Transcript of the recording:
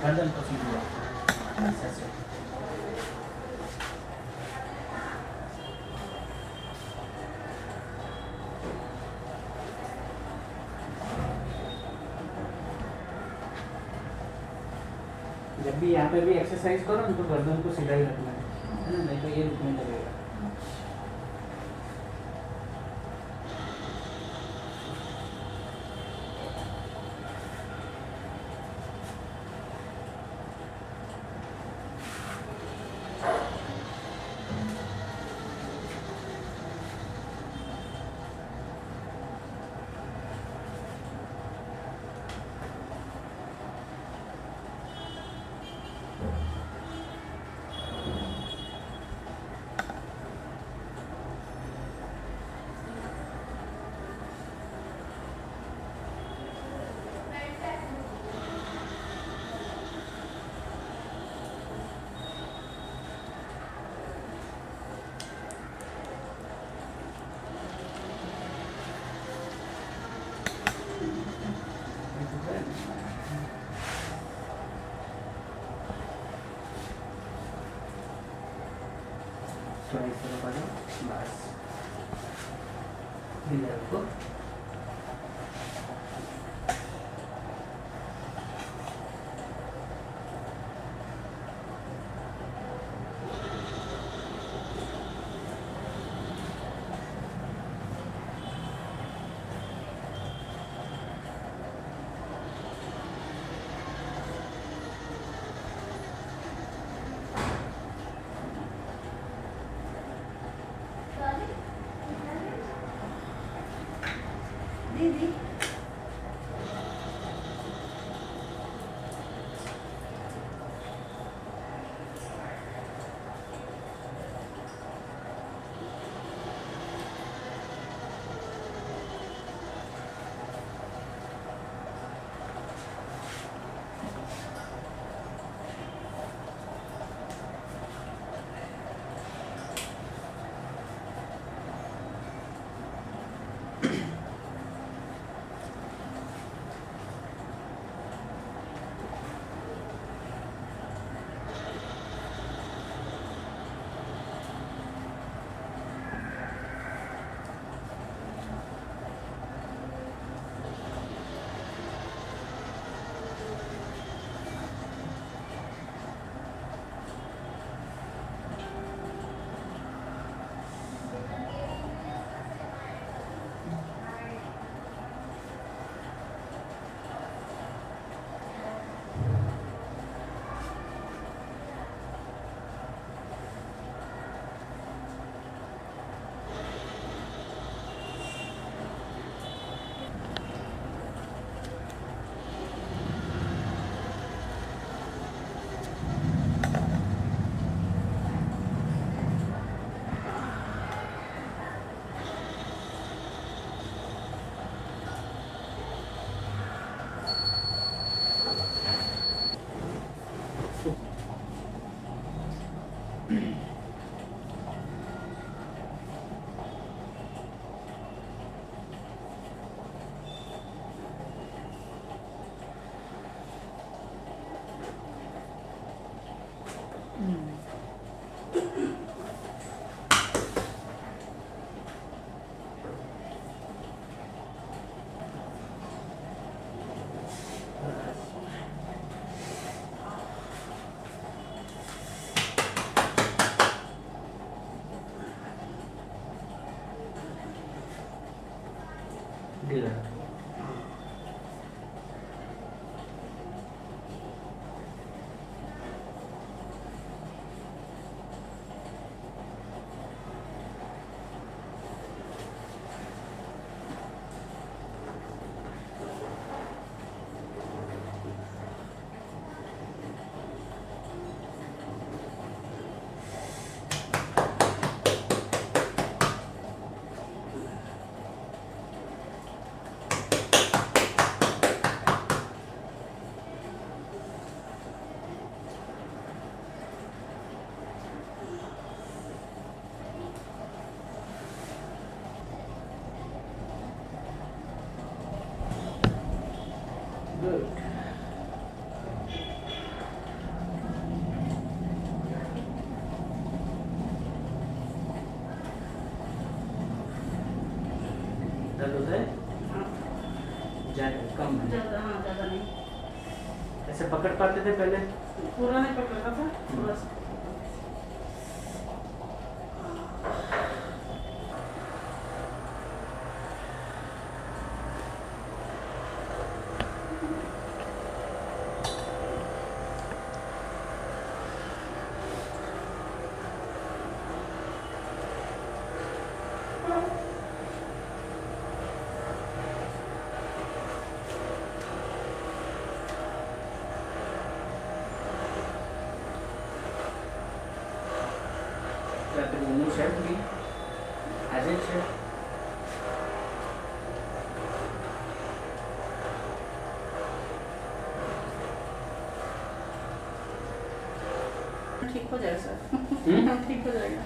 गर्दन को सीधी रखो, ऐसे से। जब भी यहाँ पे भी एक्सरसाइज करो ना तो गर्दन को सीधा ही रखना है ना, नहीं तो ये रुकने लगेगा। बस को दीदी गिरा होता है? हाँ, ज्यादा कम है? ज़्यादा नहीं। ऐसे पकड़ पाते थे पहले? पूरा नहीं पकड़ता था, थोड़ा सा। રાત્રે છે બી આજે છે ठीक हो जाएगा सर। ठीक हो जाएगा।